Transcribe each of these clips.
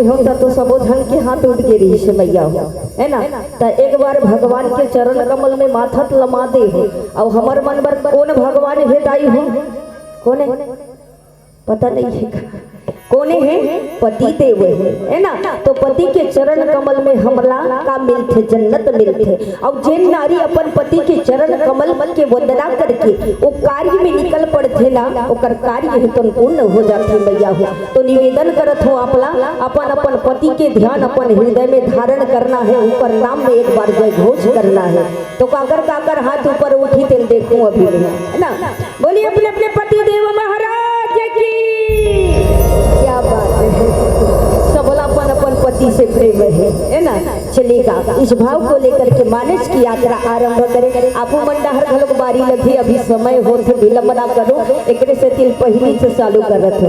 होता तो सबो धन के हाथ उठ के रही से मैया हो, है ना। तो एक बार भगवान के चरण कमल में माथा लमा दे हो। अब हमार मन बर कौन भगवान है दाई हो, कौन है पता नहीं है, कौन है पति देव है ना। तो पति के चरण कमल में हमला का मिलते जन्नत मिलते। अब जिन नारी अपन पति के चरण कमल के वंदना करके वो कार्य में निकल पड़ते ना, ओकर कार्य पूर्ण हो जाते मैया हो। तो निवेदन करत हो आपला अपन अपन पति के ध्यान अपन हृदय में धारण करना है, ऊपर नाम में एक बार जय घोष करना है। तो काकर काकर हाथ ऊपर उठी तेल देखूं अभी है ना। बोलिए अपने अपने पति देव महाराज की क्या बात है। सबला अपन अपन पति से प्रेम है ना। चलेगा इस भाव को लेकर के मानस की यात्रा आरंभ करें। आपू मंडा हर घलोक बारी लगी, अभी समय हो तो विलंब ना करो, एक से तिल पहली से चालू करत हो।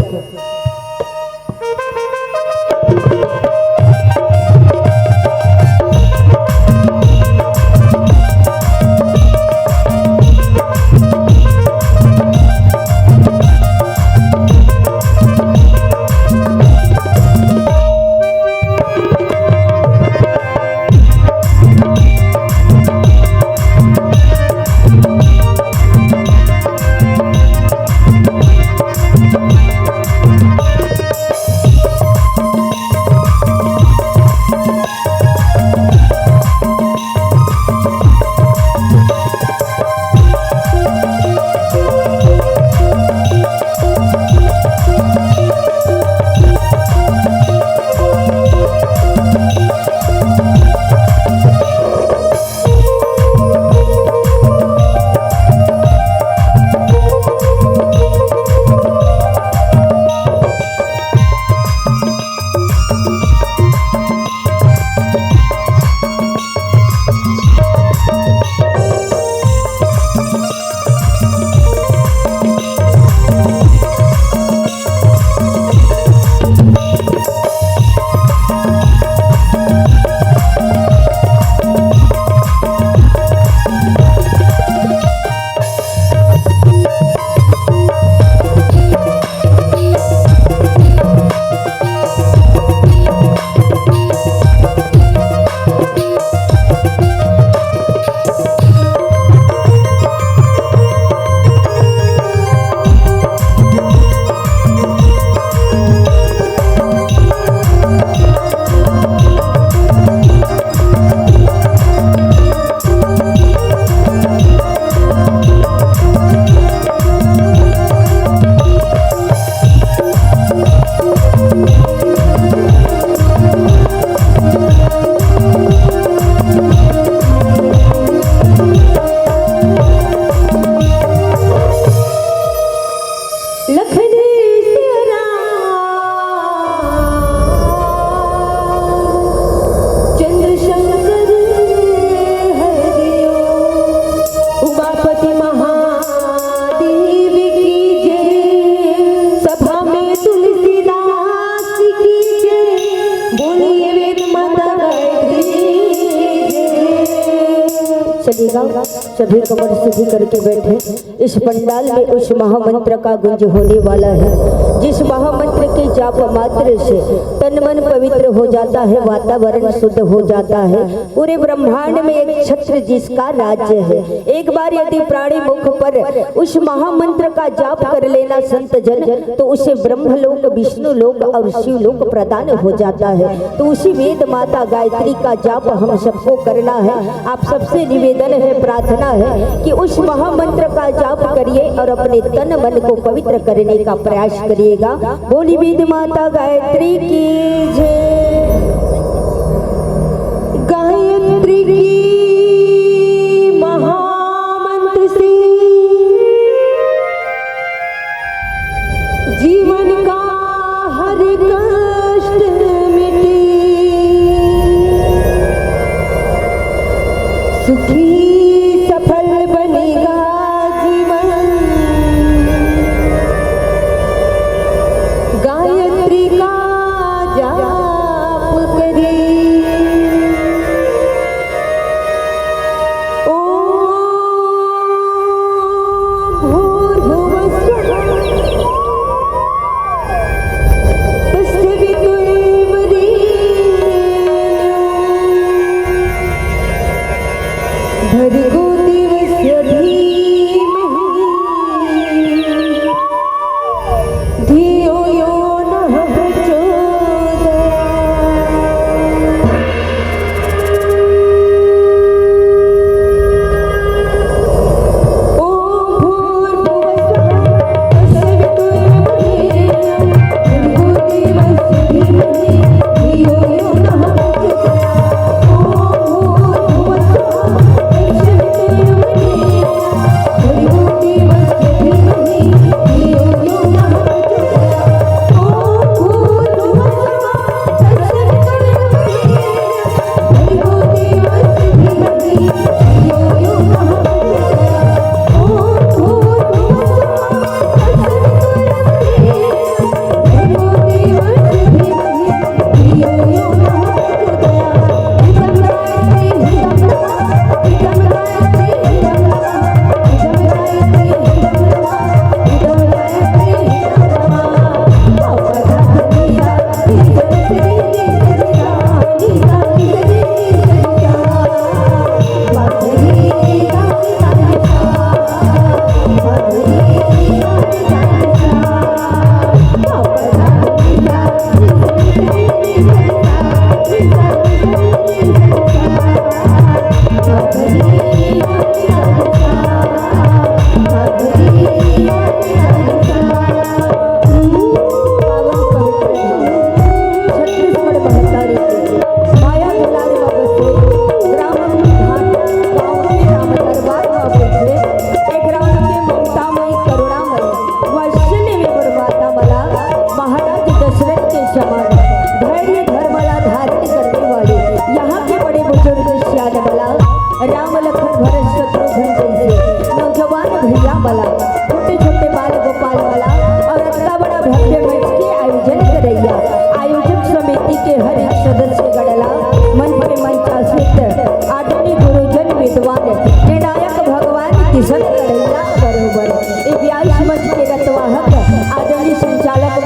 चलेगा सभी कमर सीधी करके बैठे। इस पंडाल में उस महामंत्र का गुंज होने वाला है, जिस महामंत्र के जाप मात्र से तन मन पवित्र हो जाता है, वातावरण शुद्ध हो जाता है। पूरे ब्रह्मांड में एक छत्र जिसका राज्य है। एक बार यदि प्राणी मुख पर उस महामंत्र का जाप कर लेना संत जन, तो उसे ब्रह्मलोक, विष्णु लोक और शिव लोक प्रदान हो जाता है। तो उसी वेद माता गायत्री का जाप हम सबको करना है। आप सबसे निवेदन है, प्रार्थना है कि उस महामंत्र का जाप करिए और अपने तन मन को पवित्र करने का प्रयास करिएगा। बोली वेद माता गायत्री की जय, गायत्री की महामंत्र से जीवन का हर कष्ट मिटे, सुखी सफल बनेगा जीवन। गायत्री का जाप करे,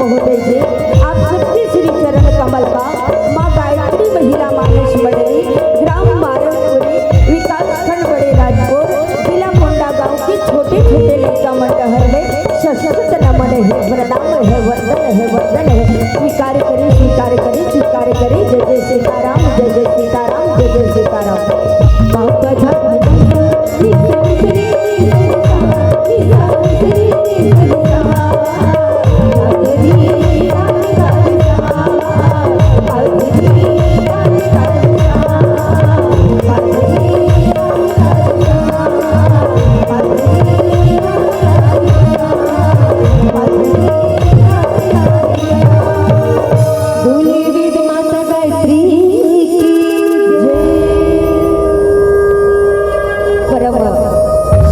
महोदय जी, आप सबके श्री चरण कमल का माँ गायत्री महिला मानस मंडली ग्राम मारनपुरी विकास खंड बड़े राजपुर जिला कोंडा गांव के छोटे छोटे लड़का मंडहर में सशक्त नमन है, प्रणाम है, वंदन है। स्वीकार करें स्वीकार करें स्वीकार करें। जय जय सीताराम, जय जय सीताराम, जय जय सीताराम।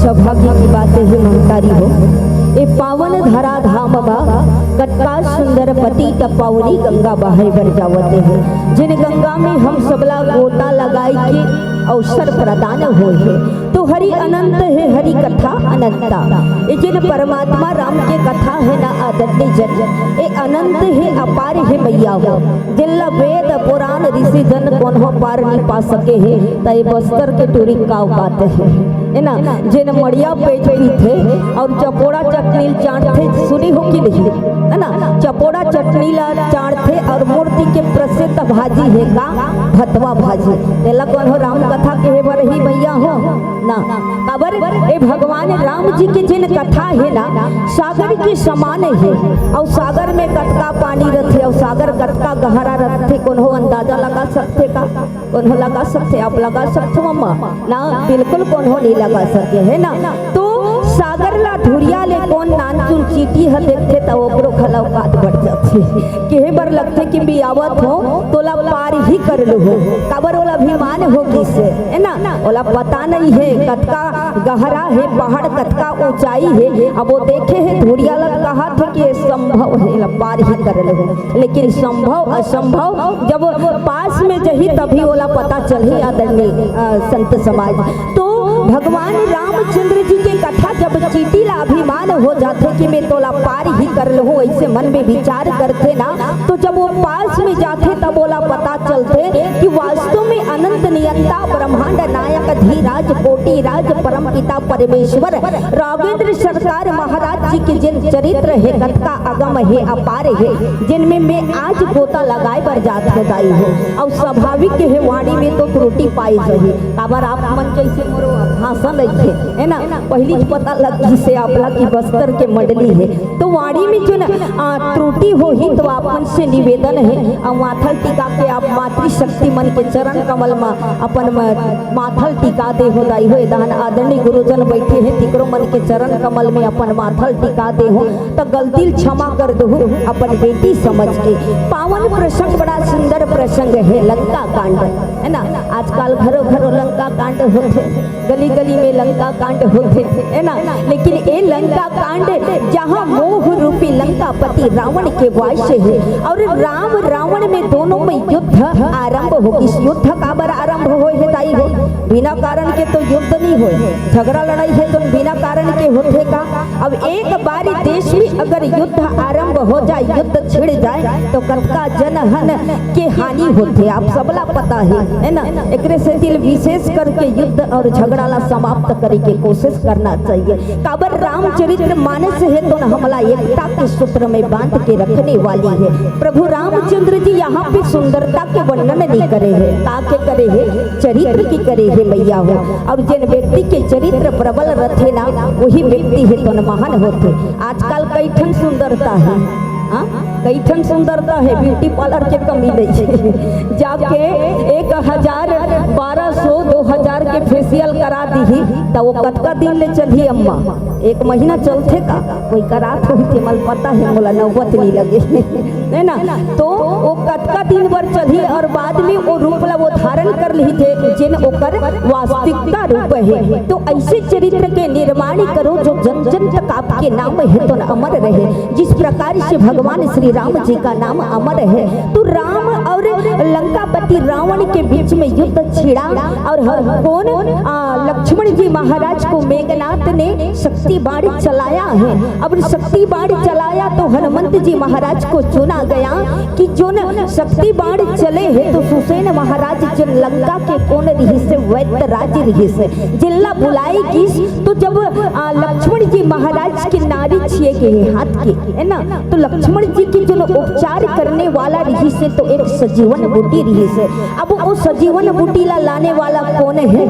सौभाग्य की बातें ही महतारी हो। ए पावन धरा धाम बा कटका सुंदर पति टपावनी गंगा बहाय बर जावते हैं। जिन गंगा में हम सबला गोता लगाई के अवसर प्रदान हो है। तो हरि अनंत है, हरि कथा अनंता। ये जिन परमात्मा राम के कथा है ना आदरणीय जन, ये अनंत है, अपार है मैया हो। जिनला वेद पुराण ऋषि जन कौन हो पार नहीं पा सके है। तय बस्तर के टूरी का बात है ना। जिन मड़िया पेट भी थे और चपोड़ा चटनी चाट थे, सुनी हो कि नहीं है ना। चपोड़ा चटनी ला चाट थे और मूर्ति के प्रसिद्ध भाजी है का भतवा भाजी। तेला कौन हो राम कथा के बर ही मैया हो ना। काबर ए भगवान राम जी के जिन कथा है ना सागर के समान है। और सागर में कतका पानी रहते और सागर कतका गहरा रहते, कौन हो अंदाजा लगा सकते का? कौन हो लगा सकते? आप लगा सकते मम्मा ना? बिल्कुल कौन हो नहीं लगा सके है ना। तो सागर ला धुरिया ले कौन नानचुन चीटी ह देखते तो ओकरो खला औकात बढ़ जाते। केहे बर लगते कि बियावत हो तोला पार ही कर लो हो। काबर ओला अभिमान हो किसे है ना। ओला पता नहीं है कतका गहरा है पहाड़, कतका ऊंचाई है। अब वो देखे है धुरिया ला कहा थे कि संभव है ला पार ही कर लो। लेकिन संभव असंभव जब पास में जही तभी ओला पता चली आदरणीय संत समाज। तो भगवान रामचंद्र जी के कथा जब चीटी ला अभिमान हो जाते कि मैं तोला पार ही कर लूँ, ऐसे मन में विचार करते ना। तो जब वो पास में जाते तब बोला पता चलते कि वास्तव में अनंत नियंता ब्रह्मांड नायक धीराज कोटि राज परम पिता परमेश्वर राघवेंद्र सरकार महाराज जी के जिन चरित्र है कतका अगम है अपार है, जिनमें मैं आज गोता लगाए पर जात हो जाई हूँ। और स्वाभाविक है वाणी में तो त्रुटि पाई रही। काबर आप मन जैसे मोरो भाषण नहीं है ना। पहली पता लगी से आपला की बस्तर के मंडली है तो वाणी में जो त्रुटि हो ही तो आपन से निवेदन है माथल टीका के आप मातृशक्ति मन के चरण कमल में अपन माथल टीका दे हो दाई हो। दान आदरणीय गुरुजन बैठे हैं तिकरो मन के चरण कमल में अपन माथल टीका दे हो तो गलती क्षमा कर दो अपन बेटी समझ के। पावन प्रसंग बड़ा सुंदर प्रसंग है लंका कांड है ना। आजकल घरों घरों लंका कांड होते, गली गली में लंका कांड होते है ना। लेकिन ये लंका कांड जहाँ मोह रूपी लंकापति रावण के वास है और राम रावण में दोनों में युद्ध आरंभ हो। इस युद्ध का बर आरंभ हो है ताई हो। बिना कारण के तो युद्ध नहीं हो, झगड़ा लड़ाई है तो बिना कारण के होते का। अब एक बारी देश में अगर युद्ध आरंभ हो जाए, युद्ध छिड़ जाए तो कतका जनहन के हानि होते आप सबला पता है ना। एक से दिल विशेष करके युद्ध और झगड़ा ला समाप्त करे के कोशिश करना चाहिए। काबर रामचरित्र मानस है तो हमला एकता के सूत्र में बांध के रखने वाली है। प्रभु रामचंद्र जी यहाँ पे सुंदरता के वर्णन नहीं करे है, ताके करे है चरित्र की करे है मैया हो। और जिन व्यक्ति के चरित्र प्रबल रहते ना वही व्यक्ति है तो महान होते। आजकल कई ठन सुंदरता है कई ठन सुंदरता है ब्यूटी पार्लर के कमी नहीं जाके 1000 1200 2000 के फेशियल करा दी तो वो कतका दिन ले चली अम्मा? 1 महीना चलते का कोई करात हुई थी मल पता है मोला नौबत नहीं लगे है ना। तो वो कतका दिन भर चली और बाद में वो रूप ला वो धारण कर ली थे जिन ओकर वास्तविकता रूप है। तो ऐसे चरित्र के निर्माण करो जो जन जन तक आपके नाम है तो अमर रहे। जिस प्रकार से भगवान श्री राम जी का नाम अमर है तो राम और लंकापति रावण के बीच में युद्ध छिड़ा और कौन लक्ष्मण जी महाराज को मेघनाथ ने शक्ति बाण चलाया है। अब शक्ति बाण चलाया तो हनुमंत हनुमंत जी महाराज को चुना गया कि जो न शक्ति बाण चले है तो सुसेन महाराज जो लंका के कोन रही से वैद्य राज रही से जिल्ला बुलाई किस तो जब लक्ष्मण जी महाराज की नारी छिए गए हाथ के है ना, तो लक्ष्मण जी की जो उपचार करने वाला रही से तो एक सजीवन बूटी रही से। अब वो सजीवन बूटी ला लाने वाला कौन है?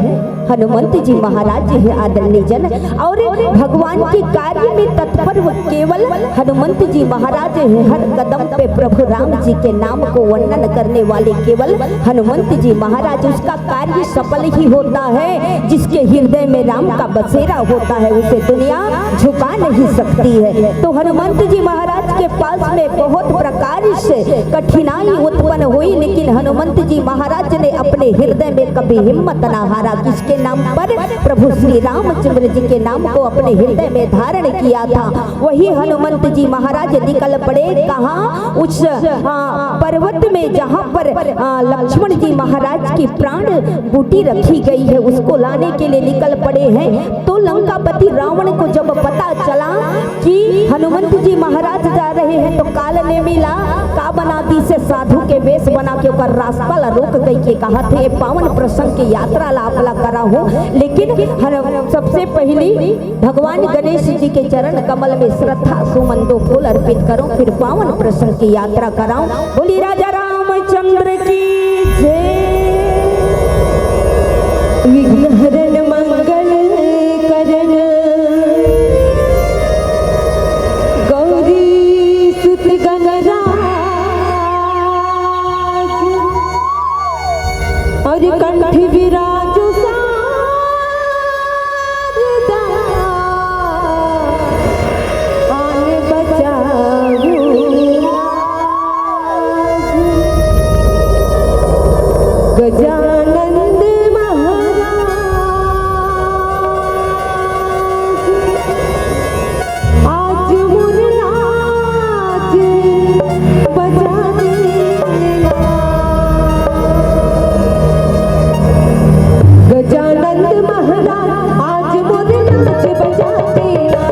हनुमंत जी महाराज है आदरणीय जन। और भगवान के कार्य में तत्पर केवल हनुमंत जी महाराज है। हर कदम पे प्रभु राम जी के नाम को वर्णन करने वाले केवल हनुमंत जी महाराज। उसका कार्य सफल ही होता है, जिसके हृदय में राम का बसेरा होता है उसे दुनिया झुका नहीं सकती है। तो हनुमंत जी महाराज के पास में बहुत प्रकार से कठिनाई उत्पन्न हुई, लेकिन हनुमंत जी महाराज ने अपने हृदय में कभी हिम्मत ना हारा। किसके नाम पर? प्रभु श्री रामचंद्र जी के नाम को अपने हृदय में धारण किया था। वही हनुमंत जी महाराज निकल पड़े कहाँ? उस पर्वत में जहाँ पर लक्ष्मण जी महाराज की प्राण बूटी रखी गई है, उसको लाने के लिए निकल पड़े हैं। तो लंकापति रावण को जब पता चला कि हनुमंत जी महाराज जा रहे हैं, तो काल ने मिला का बना दी से साधु के वेश बना के ऊपर रास्ता ला रोक गई के कहा थे पावन प्रसंग की यात्रा ला अपना करा हो। लेकिन सबसे पहले भगवान गणेश जी के चरण कमल में श्रद्धा सुमन दो फूल अर्पित करो, फिर पावन प्रसंग की यात्रा कराऊं। बोली राजा रामचंद्र की जय। विघ्नहरण मंगल करण गौरी सुत गणराज और कंठ विराजो गजानंद महाराज आज मुरलाज बजा देना। गजानंद महाराज आज मुरलाज बजा देना। गजानंद महाराज आज मुरलाज बजा देना।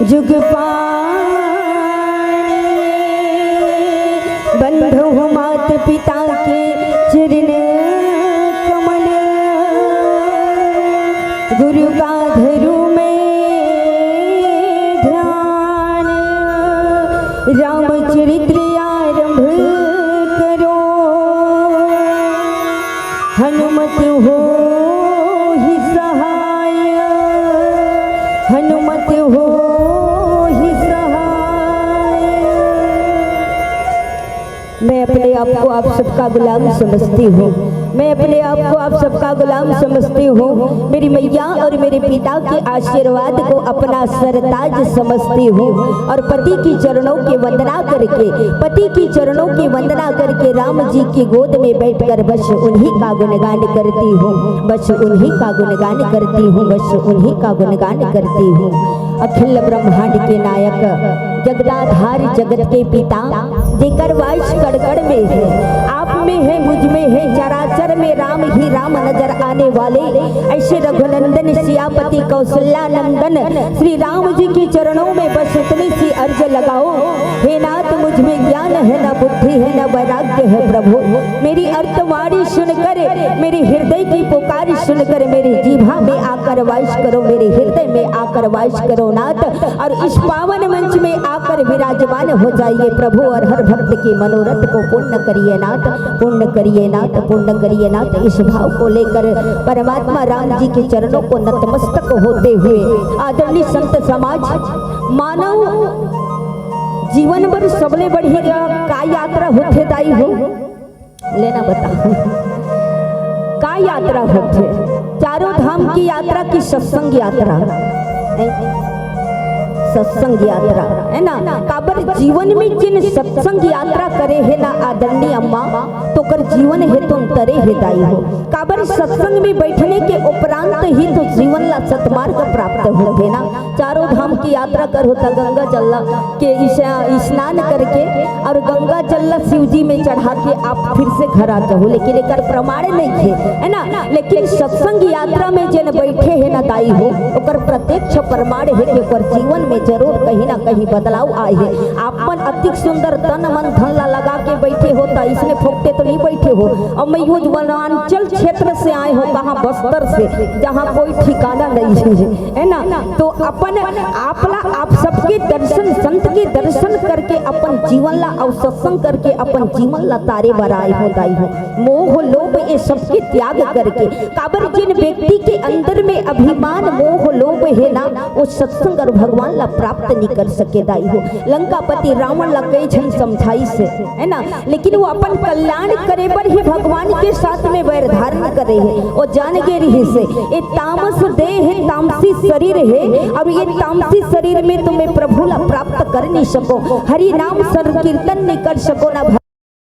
जुग पाए बंधु मात पिता के चरण कमल गुरु का धरू में ध्यान रामचरित्र आरंभ करो हनुमत हो ही सहाय हनुमत हो ही सहाय। मैं अपने आप को आप सबका गुलाम समझती हूँ, मैं अपने आप को आप सबका गुलाम समझती हूँ। मेरी मैया और मेरे पिता के आशीर्वाद को अपना सरताज समझती हूँ और पति की चरणों की वंदना करके पति की चरणों की वंदना करके राम जी की गोद में बैठकर बस उन्हीं का गुणगान करती हूँ, बस उन्हीं का गुणगान करती हूँ, बस उन्हीं का गुणगान करती हूँ। अखिल ब्रह्मांड के नायक जगदाधार जगत के पिता जेकर वाइस कड़कड़ में है, आप में है, मुझ में है, चराचर में राम ही राम नजर आने वाले ऐसे रघुनंदन सियापति कौशल्या नंदन श्री राम जी के चरणों में बस इतनी सी अर्ज लगाओ। हे नाथ मुझ में ज्ञान है न बुद्धि है न वैराग्य है प्रभु, मेरी अर्थवाणी सुनकर मेरे हृदय की पुकार सुनकर मेरी जीभा में आकर वास करो, मेरे हृदय में आकर वास करो नाथ, और इस पावन मंच में आकर विराजमान हो जाइए प्रभु और हर भक्त की मनोरथ को पूर्ण करिए नाथ, पूर्ण करिए नाथ, पूर्ण करिए नाथ। इस भाव को लेकर परमात्मा राम जी के चरणों को नतमस्तक होते हुए आदरणीय संत समाज मानव जीवन भर सबले बढ़िया का यात्रा होते दाई हो लेना बता का यात्रा होते चारों धाम की यात्रा की सत्संग यात्रा सत्संग यात्रा है ना। काबर जीवन में जिन सत्संग यात्रा करे है ना आदरणीय अम्मा तो कर जीवन है तुम तरे हिदाई हो। काबर सत्संग में बैठने के उपरांत ही तो जीवन ला सतमार्ग प्राप्त होते ना। चारों धाम की यात्रा कर होता गंगा जल के स्नान करके और गंगा जल शिव जी में चढ़ा के आप फिर से घर आ जाओ, लेकिन एक प्रमाण नहीं है ना। लेकिन सत्संग यात्रा में जिन बैठे है ना दाई हो ओकर प्रत्यक्ष प्रमाण है कि ओकर जीवन में जरूर कहीं ना कहीं बदलाव आए है। आपन अति सुंदर तन मन धन ला लगा के बैठे होता, इसने फोकते तो नहीं बैठे हो। और मैं यूज वनांचल क्षेत्र से आए हो, कहाँ बस्तर से, जहाँ कोई ठिकाना नहीं है ना। तो अपन आप सबके दर्शन संत के दर्शन करके अपन जीवन ला और सत्संग करके अपन जीवन ला तारे बराए हो दाई हो। मोह लोभ ये सबके त्याग करके काबर जिन व्यक्ति के अंदर में अभिमान मोह लोभ है ना वो सत्संग और भगवान ला प्राप्त नहीं कर सके दाई हो। लंकापति रावण ला कई जन समझाई से है ना, लेकिन वो अपन कल्याण करे पर ही भगवान के साथ में वैर धारण करे है। वो जान गे रही से ये तामस देह है, तामसी शरीर है, और ये तामसी शरीर में तुम्हें प्रभु ला प्राप्त कर नहीं सको, हरि नाम संकीर्तन नहीं कर सको ना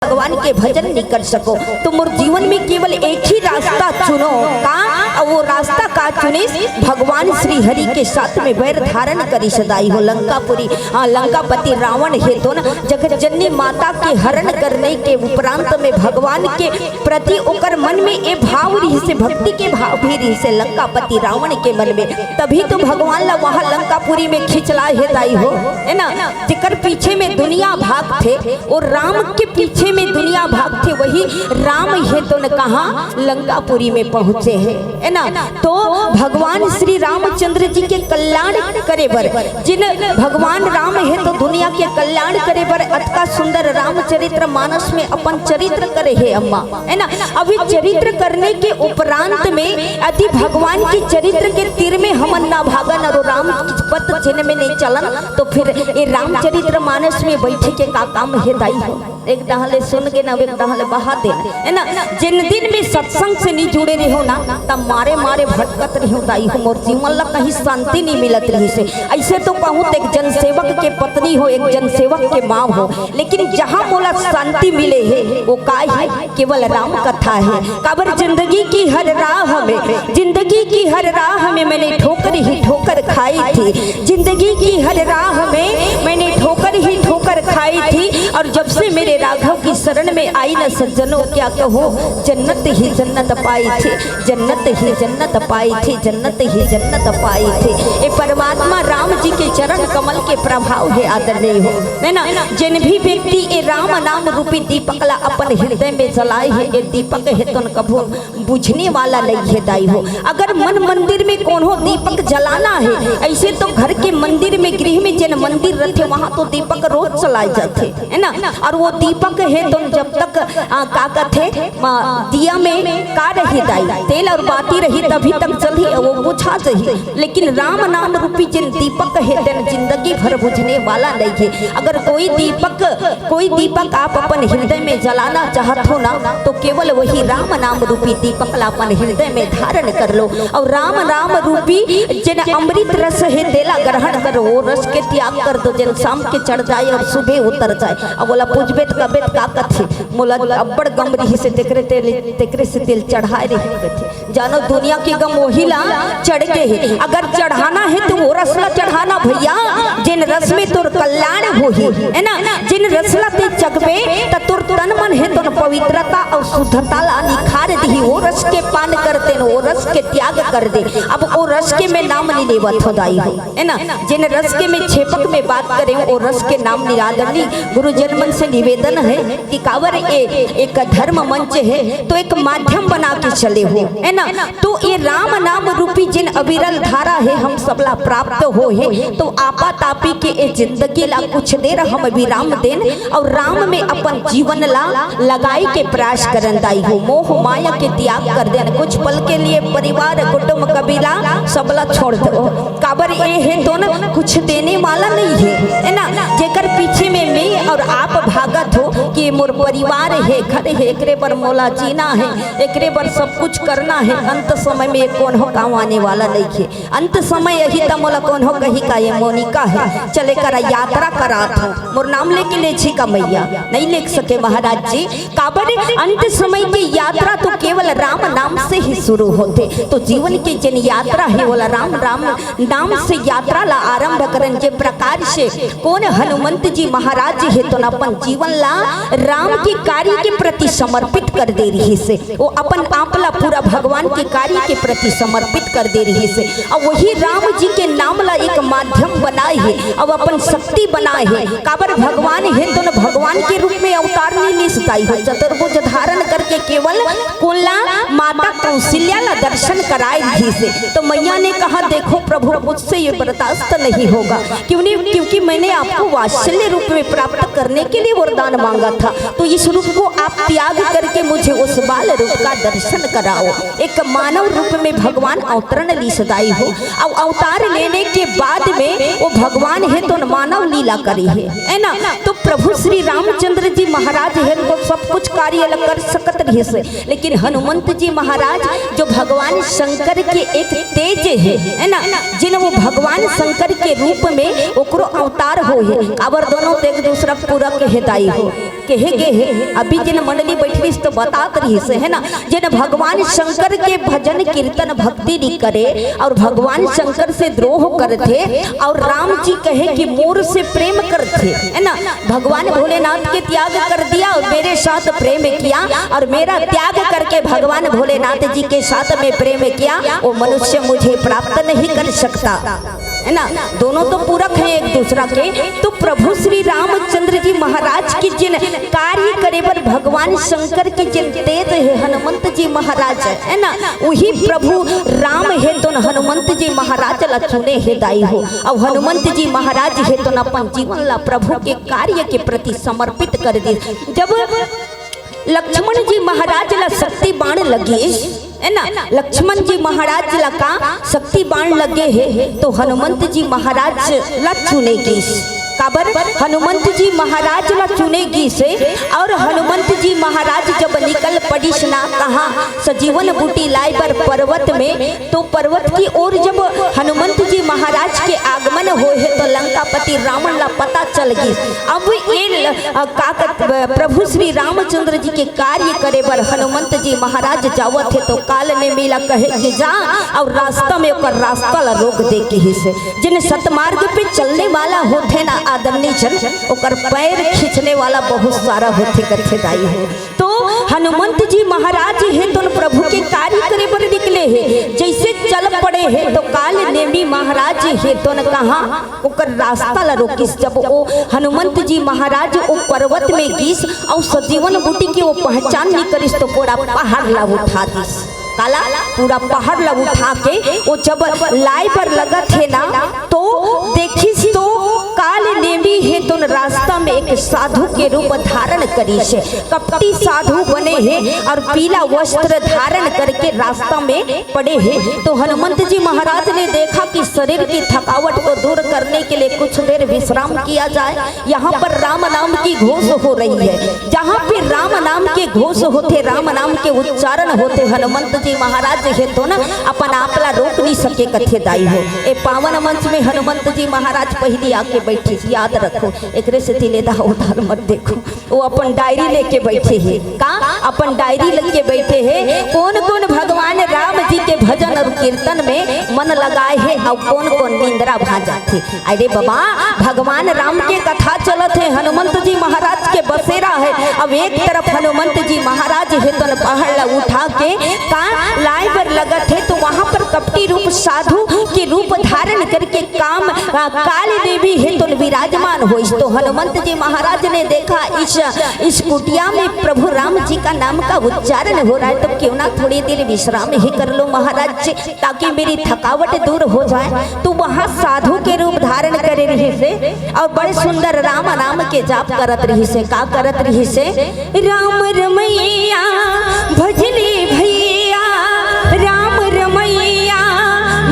भगवान के भजन नहीं कर सको। तुम और जीवन में केवल एक ही रास्ता चुनो का, और वो रास्ता का चुने भगवान श्री हरि के साथ में वैर धारण करी सदाई हो। लंकापुरी लंकापति रावण है तो ना जगत जननी माता के हरण करने के उपरांत में भगवान के प्रति ओकर मन में ये भाव रही से, भक्ति के भाव भी रही से लंकापति रावण के मन में, तभी तो भगवान ला वहाँ लंकापुरी में खिंचला है दाई हो है ना। जिकर पीछे में दुनिया भाग थे और राम के पीछे में दुनिया भाग थे, वही राम है तो न कहा लंकापुरी में पहुंचे है ना। तो भगवान श्री रामचंद्र जी के कल्याण करे बर, जिन भगवान राम है तो दुनिया के कल्याण करे बर अतका सुंदर रामचरित्र मानस में अपन चरित्र करे है अम्मा है ना। अभी चरित्र करने के उपरांत में यदि भगवान के चरित्र के तीर में हमन ना भागन और राम पथ चिन्ह में नहीं चलन तो फिर ये रामचरित्र मानस में बैठे के का काम है दाई हो। एक दहले सुन के ना एक दहले बहा दे है ना। जिन दिन में सत्संग से नहीं जुड़े रहो ना तब मारे मारे भटकत रहो दाई हो, मोर जीवन ला कहीं शांति नहीं मिलत रही से। ऐसे तो कहूँ एक जनसेवक के पत्नी हो, एक जनसेवक के माँ हो, लेकिन जहाँ मोला शांति मिले है वो का है केवल राम कथा है। काबर जिंदगी की हर राह में, जिंदगी की हर राह में मैंने ठोकर ही ठोकर खाई थी, जिंदगी की हर राह में मैंने ठोकर ही ठोकर ठोकर खाई थी और जब से मेरे राघव की शरण में आई न सज्जनों क्या कहो, जन्नत ही जन्नत पाई थी, जन्नत ही जन्नत पाई थी, जन्नत ही जन्नत पाई थी। ये परमात्मा राम जी के चरण कमल के प्रभाव है आदरणीय हो, है ना। जिन भी व्यक्ति ये राम नाम रूपी दीपक ला अपन हृदय में जलाए है, ये दीपक है तो कभू बुझने वाला नहीं है दाई हो। अगर मन मंदिर में कोनो दीपक जलाना है, ऐसे तो घर के मंदिर में गृह में जिन मंदिर रहते वहाँ तो दीपक रोज चलाए जाते है ना। और वो दीपक है तो जब तक का कहते दिया में का रही दाई तेल और बाती रही तभी तक जली वो बुझा जाही। लेकिन राम नाम रूपी जिन दीपक है दिन जिंदगी भर बुझने वाला नहीं है। अगर कोई दीपक आप अपन हृदय में जलाना चाहते हो ना तो केवल वही राम नाम रूपी दीपक ला अपन हृदय में धारण कर लो। और राम नाम रूपी जिन अमृत रस है तेला ग्रहण करो, वो रस के त्याग कर दो जिन शाम के चढ़ जाए और सुबह उतर जाए। अब बोला पूजबे तो कबे का कथे मोला अब्बड़ गम रही से तेकरे से तेल चढ़ाए रही कथे। जानो दुनिया की गम वही ला चढ़ के है। अगर चढ़ाना है तो वो रस ला चढ़ाना भैया, जिन रस में तोर कल्याण होही है ना। जिन रस ला ते चगबे त तोर तन मन है तो पवित्रता और शुद्धता ला निखार दी। वो रस के पान करते न वो रस के त्याग कर दे। अब वो रस के में नाम नहीं लेवत हो दाई हो है ना। जिन रस के में छेपक में बात करें वो रस के नाम निरादरणी गुरु जन्मन से निवेदन है कि कावर एक धर्म मंच है तो एक माध्यम बना के चले हो है ना। तो ये राम नाम रूपी जिन अविरल धारा है हम सबला प्राप्त हो है तो आपा तापी के ए जिंदगी ला कुछ देर हम विराम देन और राम में अपन जीवन ला लगाई के प्रयास करन दाई हो। मोह माया के त्याग कर देन कुछ पल के लिए परिवार कुटुंब कबीला सबला छोड़ दो। काबर ये है तो ना कुछ देने वाला नहीं है ना। जेकर पीछे में मैं और आप भागत हो कि मोर परिवार है घर है एकरे पर मोला जीना है एकरे पर सब कुछ करना है। अंत समय में कौन हो काम आने वाला नहीं है। अंत समय यही तो मोला कौन हो कही का ये मोनिका है चले कर यात्रा करा था मोर नाम लेके ले छी का मैया नहीं लिख सके महाराज जी। काबर अंत समय की यात्रा तो केवल राम नाम से ही शुरू होते। तो जीवन की जिन यात्रा है बोला राम राम नाम से यात्रा ला आरंभ करन जे प्रकार से कौन हनुमंत जी महाराज है तो अपन जीवन ला राम के कार्य के प्रति समर्पित कर दे रही से। वो अपन आपला पूरा भगवान के कार्य के प्रति समर्पित कर दे रही से। और वही राम जी के नाम ला एक माध्यम बनाए है और अपन शक्ति बनाए है। काबर भगवान है तो न भगवान के रूप में अवतार नहीं ले सताई हो। चतुर्भुज धारण करके केवल कोला माता कौशल्या ला दर्शन कराए रही से। तो मैया ने कहा देखो प्रभु मुझसे ये बर्दाश्त नहीं होगा क्योंकि मैंने आपको वात्सल्य रूप में प्राप्त करने के लिए वरदान मांगा था। तो इस रूप को आप त्याग करके मुझे उस बाल रूप का दर्शन कराओ। एक मानव रूप में भगवान अवतरण ली सदाई हो और अवतार लेने के बाद में वो भगवान है तो मानव लीला करी है ना। तो प्रभु श्री रामचंद्र जी महाराज है तो सब कुछ कार्य कर सकत रही से। लेकिन हनुमंत जी महाराज जो भगवान शंकर के एक तेज है ना जिन वो भगवान शंकर के रूप में ओकरो अवतार हो है। अबर दोनों एक दूसरा पूरा कहताई हो कहे गे है। अभी जिन मंडली बैठी तो बात रही से है ना जिन भगवान शंकर के भजन कीर्तन भक्ति नहीं करे और भगवान शंकर से द्रोह करते और राम जी कहे कि मोर से प्रेम करते है ना। भगवान भोलेनाथ के त्याग कर दिया और मेरे साथ प्रेम किया और मेरा त्याग करके भगवान भोलेनाथ जी के साथ में प्रेम किया वो मनुष्य मुझे प्राप्त नहीं कर सकता है ना। दोनों तो पूरक हैं एक दूसरा के। तो प्रभु श्री रामचंद्र जी महाराज की जिन कार्य करे पर भगवान शंकर की जिन तेज है हनुमंत जी महाराज है ना वही प्रभु राम है तो हनुमंत जी महाराज ला चुने है दाई हो। और हनुमंत जी महाराज है तो अपन जीवन ला प्रभु के कार्य के प्रति समर्पित कर दी। जब लक्ष्मण जी महाराज ला शक्ति बाण लगी है ना लक्ष्मण जी महाराज ला का शक्ति बाण लगे है तो हनुमंत जी महाराज ला चुनेगी। काबर हनुमंत जी महाराज ला चुनेगी से। और हनुमंत जी महाराज जब निकल पड़ी ना कहा सजीवन बूटी लाई पर पर्वत में तो पर्वत की ओर जब हनुमंत जी महाराज के आगमन हो है तो लंकापति रावण ला पता चल गई। अब ये प्रभु श्री रामचंद्र जी के कार्य करे पर हनुमंत जी महाराज जावत है तो काल ने मिला कहे कि जा और रास्ता में रास्ता ला रोक दे के ही से। जिन सतमार्ग पे चलने वाला होते ना आदरणीय जन ओकर पैर खींचने वाला बहुत सारा होते कथे दाई हो। तो हनुमंत जी महाराज है तो प्रभु के कार्य करे पर निकले हैं। जैसे चल पड़े हैं तो काल नेमी महाराज है तो कहा ओकर रास्ता ला रोकिस। जब वो हनुमंत जी महाराज वो पर्वत में गिस और सजीवन बूटी के वो पहचान नहीं करिस तो पूरा पहाड़ ला उठा दिस। काला पूरा पहाड़ ला उठा के वो जब लाई पर लगा थे ना तो देखिस तो काल नेमी है तो रास्ता में एक साधु के रूप धारण करी से कपटी साधु बने हैं और पीला वस्त्र धारण करके रास्ता में पड़े हैं। तो हनुमंत जी महाराज ने देखा कि शरीर की थकावट को दूर करने के लिए कुछ देर विश्राम किया जाए। यहाँ पर राम नाम की घोष हो रही है। जहाँ पे राम नाम के घोष होते, राम नाम के उच्चारण होते, हनुमंत जी महाराज है तो ना अपन आपला रोक नहीं सके कथे दाई हो। ए पावन मंच में हनुमंत जी महाराज पहली आके बैठे, याद रखो एकरे से तिलेदा उधार मत देखो। वो अपन डायरी लेके बैठे हैं। का अपन डायरी लेके बैठे हैं कौन कौन भगवान राम जी के भजन और कीर्तन में मन लगाए हैं और कौन कौन निंद्रा भाजा थे। अरे बाबा भगवान राम के कथा चलत है, हनुमंत जी महाराज के बसेरा है। अब एक तरफ हनुमंत जी महाराज है तो पहाड़ उठा के का लाई पर लगत है तो वहां पर कपटी रूप साधु के रूप धारण करके काम काल देवी है तो विराजमान हो। तो हनुमंत जी महाराज ने देखा इस कुटिया में प्रभु राम जी का नाम का उच्चारण हो रहा है, तो क्यों ना थोड़ी देर विश्राम ही कर लो महाराज जी, ताकि मेरी थकावट दूर हो जाए। तो वहाँ साधु के रूप धारण करे रही से और बड़े सुंदर राम नाम के जाप करत रही से। का करत रही से? राम रमैया भजले भैया, राम रमैया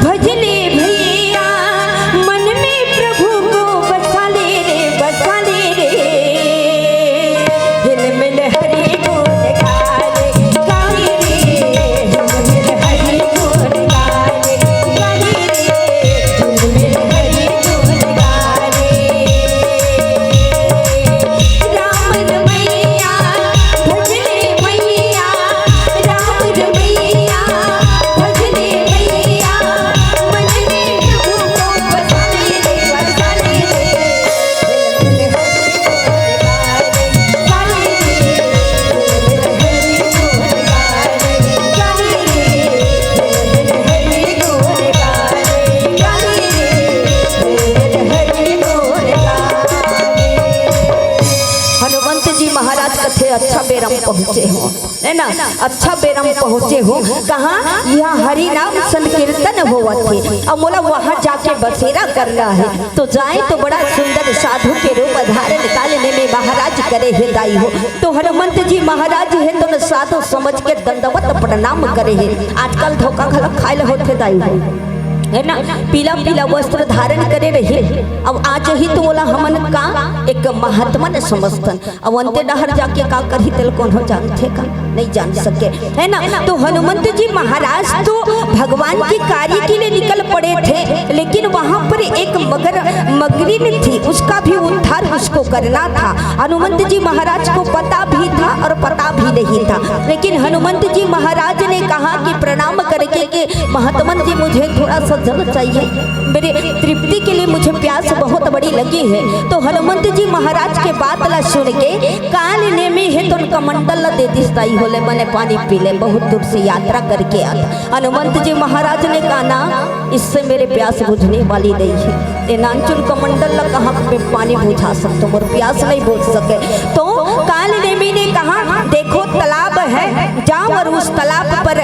भजले भैया, मन में प्रभु को बसा ले रे, बसा ले रे, हिल मिल हरि गुण गाए गाए रे, हिल मिल हरि गुण गाए गाए रे, हिल मिल हरि गुण गाए। राम रमैया भजले भैया, राम रमैया भजले भैया, मन में प्रभु को बसा ले रे, बसा ले रे, हिल मिल हरि गुण गाए गाए रे, हिल मिल हरि गुण गाए गाए रे, हिल मिल हरि गुण गाए गाए रे, हिल मिल हरि गुण गाए। हनुमंत जी महाराज कथे अच्छा बेरम पहुँचे हो, है ना? अच्छा बेरम पहुँचे हो। कहाँ? यहाँ हरि नाम संकीर्तन हुआ थे और मोला वहाँ जाके बसेरा करना है। तो जाए तो बड़ा सुंदर साधु के रूप धारण कालने में महाराज करे है दाई हो। तो हनुमंत जी महाराज है तो साधु समझ के दंडवत प्रणाम करे है। आजकल धोखा खलक खाइल होते दाई हो, है ना? पीला पीला वस्त्र धारण करे रहे। अब आज ही तो बोला हमन का एक महात्मा ने समझतन। अब अंते डहर जाके का करी तेल कौन हो जानते का नहीं जान सके, है ना? तो हनुमंत जी महाराज तो भगवान के कार्य के लिए निकल पड़े थे, लेकिन वहां पर एक मगरीन थी, उसका भी उद्धार उसको करना था। हनुमंत जी महाराज को पता भी था और पता भी नहीं था, लेकिन हनुमंत जी महाराज ने कहा कि प्रणाम करके कि महात्मा जी मुझे थोड़ा सा जल चाहिए, मेरे तृप्ति के लिए मुझे प्यास बहुत बड़ी लगी है। तो हनुमंत जी महाराज के बात ला सुन के काल ने में है तो उनका मंडल ला दे दिस्ताई होले, बने पानी पी ले, बहुत दूर से यात्रा करके आता। हनुमंत जी महाराज ने कहा ना इससे मेरे प्यास बुझने वाली नहीं है, ये नानचुन का मंडल ला कहाँ पे पानी बुझा सकते और प्यास नहीं बुझ सके। तो काल नेमी ने कहा देखो तालाब है, जाओ और उस तालाब पर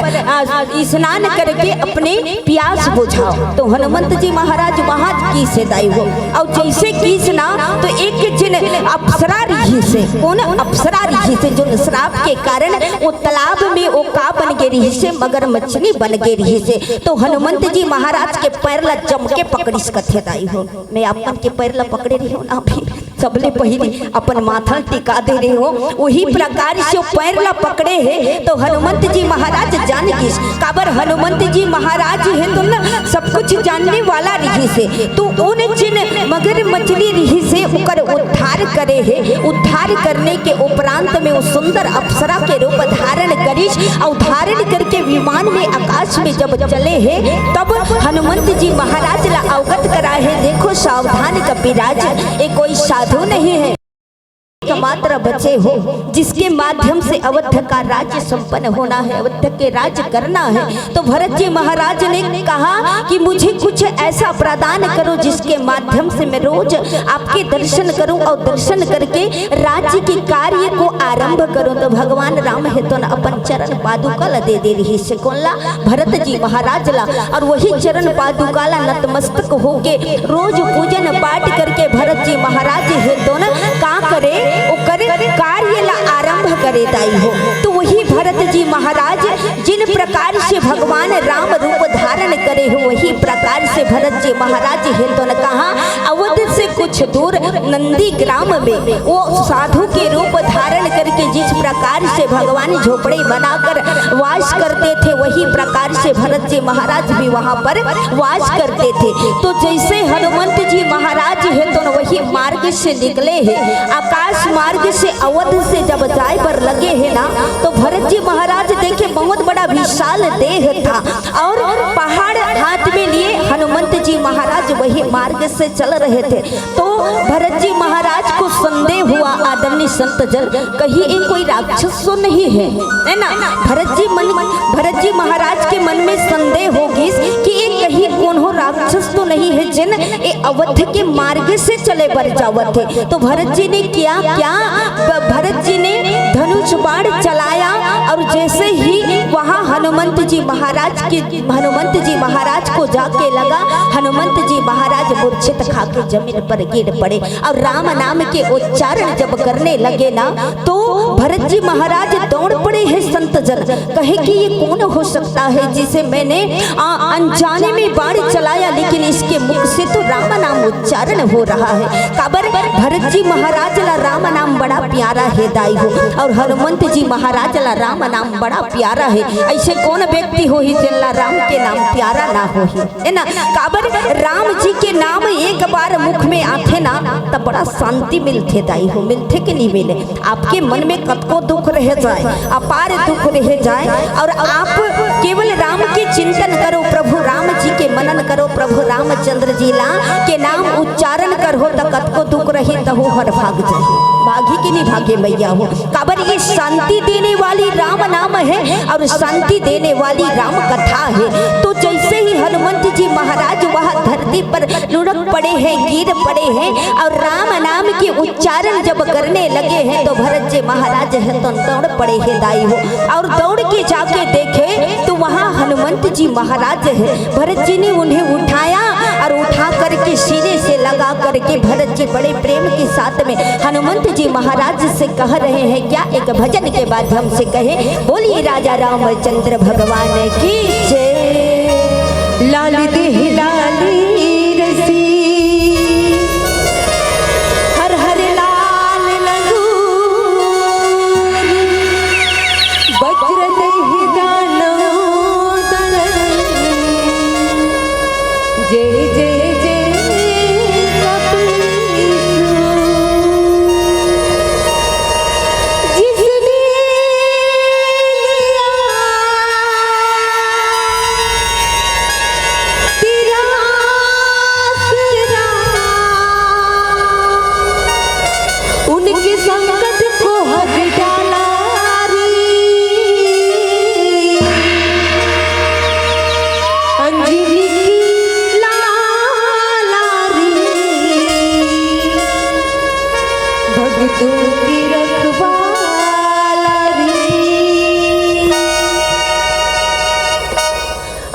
स्नान करके अपने प्यास बुझाओ। तो हनुमंत जी महाराज वहां की से दाई हो और जैसे की ना तो एक जिन अप्सरा रही से, कौन अप्सरा रही से, जो श्राप के कारण वो तालाब में वो का बन गई रही से, मगर मछली बन गई रही से। तो हनुमंत जी महाराज के पैर ला जम के पकड़िस कथे दाई हो। मैं अपन के पैर ला पकड़े रही हूँ ना, भी सबले पहले अपन माथा टिका दे रहे हो, वही प्रकार से पैर ला पकड़े है। तो हनुमंत जी महाराज जान गए, काबर हनुमंत जी महाराज है तो ना सब कुछ जानने वाला रही से। तो उन जिन मगर मछली रही से होकर उद्धार करे है। उद्धार करने के उपरांत में वो सुंदर अप्सरा के रूप धारण करिस और धारण करके विमान में आकाश में जब चले हैं तब हनुमंत जी महाराज ला अवगत करा है, देखो सावधान कपिराज, ये कोई साधु नहीं है, मात्र बचे हो जिसके माध्यम से अवध का राज्य संपन्न होना है, अवध के राज्य करना है। तो भरत जी महाराज ने कहा कि मुझे कुछ ऐसा प्रदान करो जिसके माध्यम से मैं रोज आपके दर्शन करूं और दर्शन करके राज्य के कार्य को आरंभ करूं। तो भगवान राम है तो अपन चरण पादुका ला दे रही से कौन ला, भरत जी महाराज ला, और वही चरण पादुका ला नतमस्तक होके रोज पूजन पाठ करके भरत जी महाराज है तो न का करे वो करे कार्य ला आरंभ करे दाई हो। तो वही भरत जी महाराज जिन प्रकार से भगवान राम रूप धारण करे हो वही प्रकार से भरत जी महाराज है तो न कहा अवध से कुछ दूर नंदी ग्राम में वो साधु के रूप धारण करके जिस प्रकार से भगवान झोपड़ी बनाकर वास करते थे वही प्रकार से भरत जी महाराज भी वहां पर वास करते थे। तो जैसे हनुमंत जी महाराज है तो वही मार्ग से निकले हैं, आकाश मार्ग से अवध से जब जाए पर लगे हैं ना तो भरत जी महाराज देखे बहुत बड़ा विशाल देह था और पहाड़ हाथ में लिए हनुमंत जी महाराज वही मार्ग से चल रहे थे। तो भरत जी महाराज को संदेह हुआ, आदरणीय संत जन कहीं ये कोई राक्षस तो नहीं है ना। भरत जी महाराज के मन में संदेह होगी कि ये कहीं कौन हो राक्षस तो नहीं है जिन ये अवध के मार्ग से चले बर जावत थे। तो भरत जी ने क्या भरत जी ने धनुष बाण चलाया और जैसे ही वहां हनुमंत जी महाराज को जाके लगा, हनुमंत जी महाराज मूर्छित खाके जमीन पर गिर पड़े और राम नाम के उच्चारण जब करने लगे ना तो भरत जी महाराज दौड़ पड़े हैं। संत जन कहे कि ये कौन हो सकता है जिसे मैंने अनजाने में बाण चलाया लेकिन इसके मुख से तो राम नाम उच्चारण हो रहा है। काबर भरत जी महाराज ला राम नाम बड़ा प्यारा है दाई हो और हनुमंत जी महाराज ला राम नाम बड़ा प्यारा है। ऐसे कौन व्यक्ति हो ही जिनला राम के नाम प्यारा ना हो ही, है ना। काबर राम जी के नाम एक बार मुख में आते ना तब बड़ा शांति मिलते दाई हो, मिलते कि नहीं मिले। आपके मन में कतको दुख रह जाए, अपार दुख रह जाए और आप केवल राम के चिंतन करो, प्रभु राम जी के मनन करो, प्रभु रामचंद्र जी ला के नाम उच्चारण करो तो कतको दुख रहे तो हो हर भाग जाए, भागी की नहीं भागे मैया हो। काबर ये शांति देने वाली राम नाम है और शांति देने वाली राम कथा है। तो जैसे ही हनुमंत जी महाराज वहाँ धरती पर लुढ़क पड़े हैं, गिर पड़े हैं और राम नाम के उच्चारण जब करने लगे हैं तो भरत जी महाराज है तो दौड़ पड़े हैं दाई हो और दौड़ के जाके देखे तो वहाँ हनुमंत जी महाराज है। भरत जी ने उन्हें उठाया और उठा करके सीने से लगा करके भरत जी बड़े प्रेम के साथ में हनुमंत जी महाराज से कह रहे हैं क्या, एक भजन के माध्यम से कहे, बोलिए राजा रामचंद्र भगवान की जय। लाल देह लाली रसी हर हर लाल लगू वज्र देह दानो जय जय जय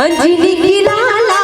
अंजलि की लाला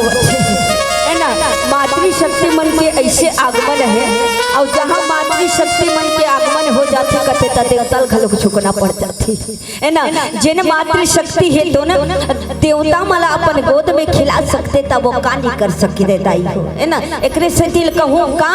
है ना। मातृशक्ति मन के ऐसे आगमन है और जहाँ मातृशक्ति मन के आगमन हो जाते कहते त देवता घलोक झुकना पड़ जाती है ना। जिन मातृशक्ति है तो ना देवता मला अपन गोद में खिला सकते तब वो का नहीं कर सकी रे दाई हो, है ना। एकरे से दिल कहूँ का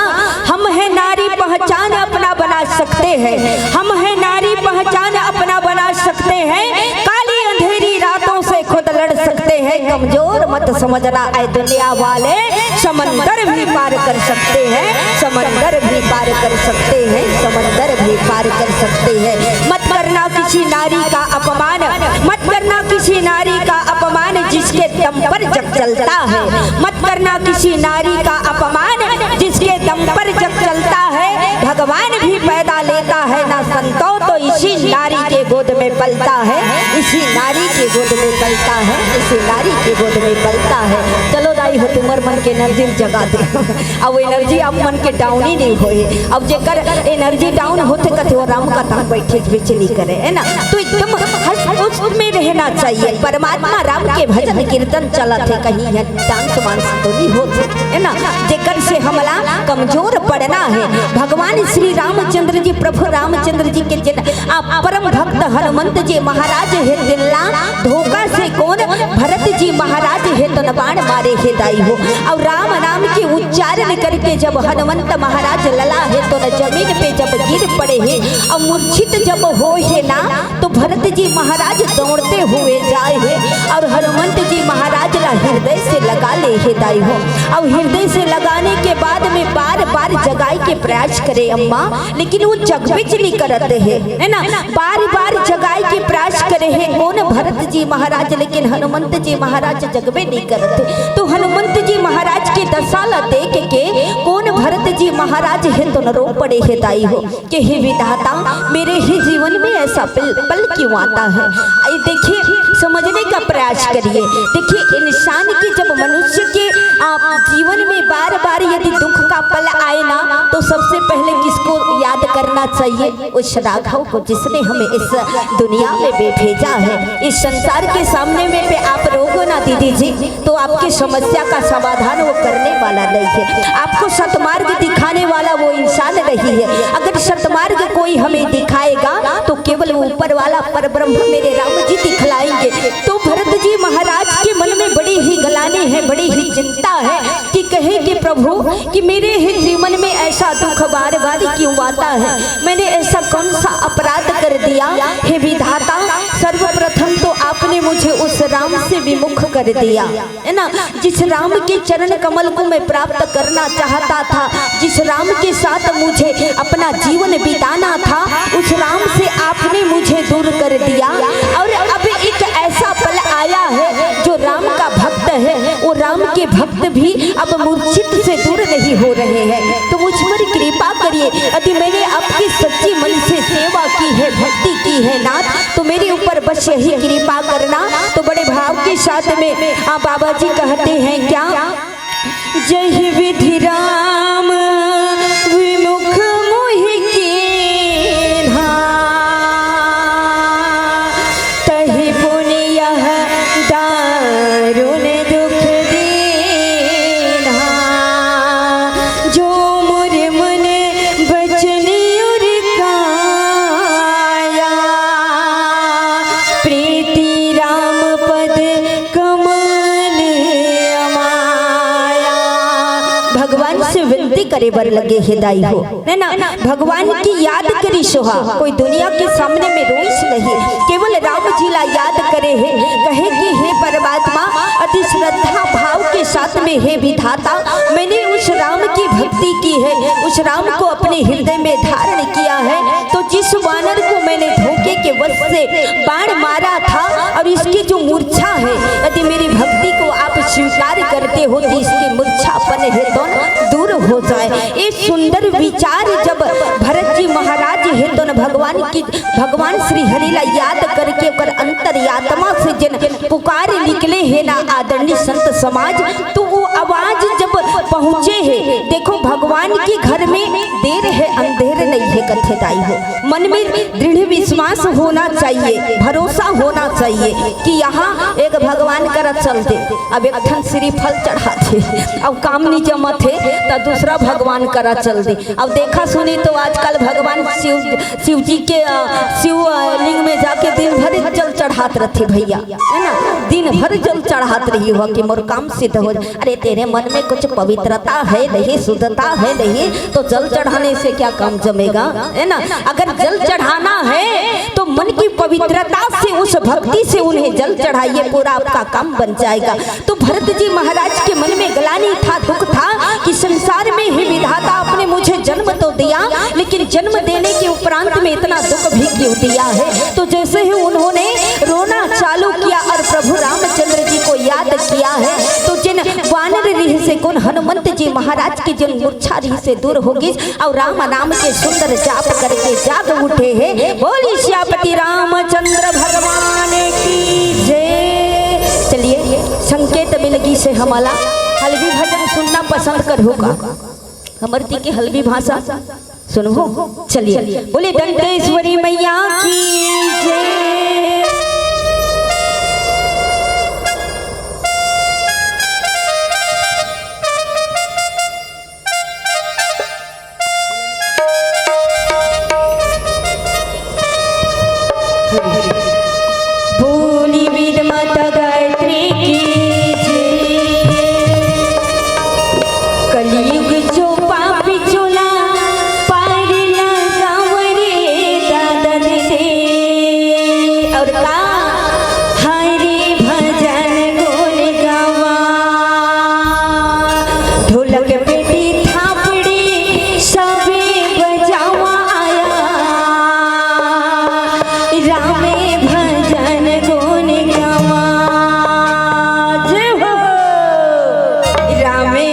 हम है नारी पहचान अपना बना सकते हैं, हम है नारी पहचान अपना बना सकते हैं, काली अंधेरी रातों से खुद लड़ सकते हैं, कमजोर मत समझना ऐ दुनिया वाले, समंदर भी पार कर सकते हैं, समंदर भी पार कर सकते हैं, समंदर भी पार कर सकते हैं। मत करना किसी नारी का अपमान, मत करना किसी नारी का अपमान जिसके दम पर जग चलता है, मत करना किसी नारी का अपमान जिसके दम पर जग चलता है। भगवान भी पैदा लेता है ना संतो तो इसी नारी के गोद में पलता है, इसी नारी के गोद में पलता है, इसी नारी के गोद में पलता है। चलो दाई हो तुम्हार मन के एनर्जी जगा दे, अब एनर्जी अब मन के डाउन ही नहीं होए। अब जेकर एनर्जी डाउन होते कथे वो राम का ताम बैठे बीच नहीं करे, है ना। तो एकदम हर्ष में रहना चाहिए। परमात्मा राम के भजन कीर्तन चलत है, कहीं है डांस वांस तो नहीं होते, है ना। जेकर से हमला कमजोर पड़ना है। भगवान श्री रामचंद्र जी प्रभु रामचंद्र जी के जिन आप परम भक्त हनुमंत जी महाराज है दिल्ला धोखा से कौन भरत जी महाराज है तो बाण मारे है दाई हो। और राम नाम के उच्चारण करके जब हनुमंत महाराज लला है तो न जमीन पे जब गिर पड़े हैं और मूर्छित जब हो है ना तो भरत जी महाराज दौड़ते हुए जाए हैं और हनुमंत जी महाराज ला हृदय से लगा ले है दाई हो। और हृदय से लगाने के बाद में बार बार जगाए के प्रयास करे अम्मा, लेकिन वो जगबिच नहीं करते है ना। बार बार जगाए के प्रयास करे है कौन भरत जी महाराज, लेकिन हनुमंत जी महाराज जगबे नहीं करते। तो हनुमंत जी महाराज के दशाला देख के कौन भरत जी महाराज है तो न रो पड़े है दाई हो कि हे विधाता मेरे ही जीवन में ऐसा पल क्यों आता है। देखिए समझने का प्रयास करिए। देखिए इंसान की जब मनुष्य के जीवन में बार बार यदि दुख का पल आए ना तो सबसे पहले किसको याद करना चाहिए? उस राघव को जिसने हमें इस दुनिया में भेजा है। इस संसार के सामने में पे आप रोको ना दीदी जी तो आपकी समस्या का समाधान वो करने वाला नहीं है। आपको सतमार्ग दिखाने वाला वो इंसान नहीं है। अगर सतमार्ग कोई हमें दिखाएगा तो केवल ऊपर वाला परब्रह्म मेरे राम जी दिखलाएंगे। तो भरत जी महाराज के मन में बड़ी ही गलानी है, बड़ी ही चिंता है कि कहे कि प्रभु कि मेरे ही जीवन में ऐसा दुख बार बार क्यों आता है, मैंने ऐसा कौन सा अपराध कर दिया। हे विधाता सर्वप्रथम तो आपने मुझे उस राम से विमुख कर दिया, है ना। जिस राम के चरण कमल को मैं प्राप्त करना चाहता था, जिस राम के साथ मुझे अपना जीवन बिताना था, उस राम से आपने मुझे दूर कर दिया। और अब एक ऐसा पल आया है जो राम का भक्त है, वो राम के भक्त भी अब मूर्छित से दूर नहीं हो रहे हैं। तो मुझ पर कृपा करिए, यदि मैंने आपकी सच्ची मन से सेवा की है, भक्ति की है नाथ, तो मेरे ऊपर बस यही कृपा करना। तो बड़े भाव के साथ में बाबा जी कहते हैं क्या, जय विधि राम विमुख मोहि कीन्हा, तहि पुण्य दारुण दुख दीन्हा, जो मुर मन बचन उर काया, प्रीति राम पद कमल अमाया। भगवान से विनती करे बर लगे हिदाई हो, है ना। भगवान की याद करी सोहा, कोई दुनिया के सामने में रोइस नहीं, केवल राम जी ला याद करे है। कहे कि हे परमात्मा अति श्रद्धा भाव के साथ में हे विधाता मैंने उस राम की भक्ति की है, उस राम को अपने हृदय में धारण किया है। तो जिस वानर को मैंने धोखे के वश से बाण मारा था और इसकी जो मूर्छा है, यदि मेरी भक्ति को आप स्वीकार करते हो तो इसकी मूर्छापन है तो दूर हो जाए। ये सुंदर विचार जब भरत जी महाराज है तो भगवान श्री हरिला याद करके कर अंतर्यात्मा से जिन पुकार निकले है ना आदरणीय संत समाज, तो वो आवाज जब पहुँचे है, देखो भगवान के घर में देर है अंधेर नहीं कथे कथे दाई हो। मन में दृढ़ विश्वास होना चाहिए, भरोसा होना चाहिए कि यहाँ एक भगवान करा चलते। अब एक ठन श्रीफल चढ़ाते, अब काम नहीं जमत है तो दूसरा भगवान करा चल दे। अब देखा सुनी तो आजकल भगवान शिव जी के शिवलिंग में जाके दिन भर जल चढ़ात रहते भैया, है ना, दिन भर जल चढ़ात रही हो कि मोर काम सिद्ध हो। अरे तेरे मन में कुछ पवित्रता है नहीं, शुद्धता है नहीं, तो जल चढ़ाने से क्या काम जमेगा, है ना। अगर जल चढ़ाना है तो मन की पवित्रता से, उस भक्ति से उन्हें जल चढ़ाइए, पूरा आपका काम बन जाएगा। तो भरत जी महाराज के मन में ग्लानि था, दुख था कि संसार में ही विधाता आपने मुझे जन्म तो दिया, लेकिन जन्म देने के उपरांत में इतना दुख भी क्यों दिया है। तो जैसे ही उन्होंने रोना चालू किया और प्रभु रामचंद्र जी को याद किया है, तो जिन वानर रीह से कौन हनुमंत जी महाराज की जिन मूर्छा रीह से दूर होगी और राम नाम के सुंदर जाप करके जाग उठे हैं। बोली श्यापति रामचंद्र भगवान की जय। चलिए संकेत मिलगी से हमारा हल्बी भजन सुनना पसंद करोगा, हमरती की हल्बी भाषा सुनो। चलिए बोले दंतेश्वरी मैया की जय। बोली वेद माता गायत्री की जय। कलयुग जो पापी चोला पार लगाव रे दादा दे। और का हरे भजन गोल गावा, ढोलक बेटी थापड़ी सबे बजावा आया, रामे भजन गोल गावा। जय हो रामे